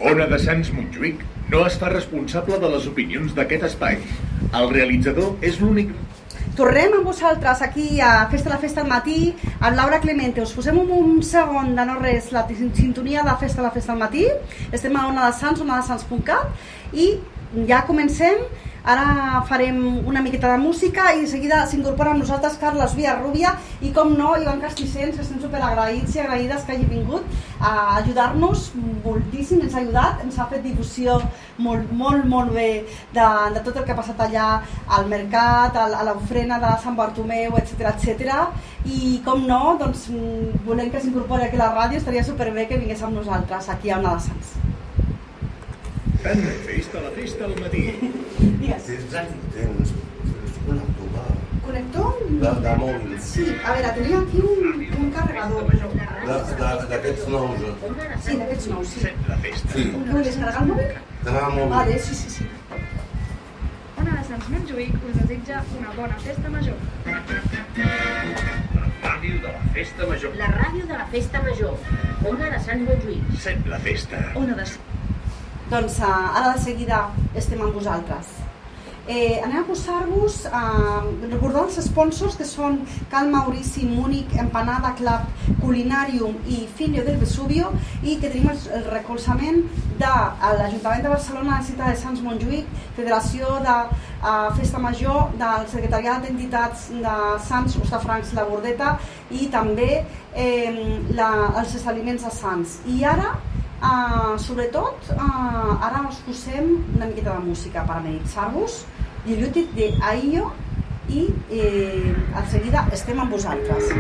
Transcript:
Ona de Sants Montjuïc no es fa responsable de les opinions d'aquest espai. El realitzador és l'únic... Tornem amb vosaltres aquí a Festa la Festa al matí, amb Laura Clemente. Us posem un segon de no res la sintonia de Festa la Festa al matí. Estem a Ona de Sants, onadesans.cat, i ja comencem. Ara farem una miqueta de música i de seguida s'incorpora amb nosaltres Carles Villarrubia i, com no, Ivan Castissens, que estem superagraïts i agraïdes que hagi vingut a ajudar-nos moltíssim. Ens ha ajudat, ens ha fet difusió molt bé de tot el que ha passat allà al mercat, a l'ofrena de Sant Bartomeu, etc. I, com no, doncs, volem que s'incorpori aquí a la ràdio. Estaria superbé que vingués amb nosaltres aquí a Ona de Sants. Festa la Festa al matí. Digues. Tens connector, Connector? de mòbil. Sí, a veure, tenia aquí un carregador. D'aquests nous. Sí, d'aquests nous, sí. La Festa. Sí, Què vols carregar el mòbil? de mòbil. Vale, sí. Ona de Sants Montjuïc us desitja una bona festa major. La ràdio de la Festa Major. La ràdio de la Festa Major. Ona de Sants Montjuïc. Sent la Festa. Ona de Doncs ara de seguida estem amb vosaltres. Anem a posar-vos, recordar els sponsors, que són Cal Maurici, Múnich, Empanada Club, Culinarium i Filio del Vesubio, i que tenim el recolzament de l'Ajuntament de Barcelona, la Ciutat de Sants Montjuïc, Federació de Festa Major, del Secretariat d'Entitats de Sants, Hostafrancs, La Bordeta, i també els establiments de Sants. I ara, sobretot, ara us posem una miqueta de música per amenitzar-vos, Diluted de Aio, i a seguida estem amb vosaltres.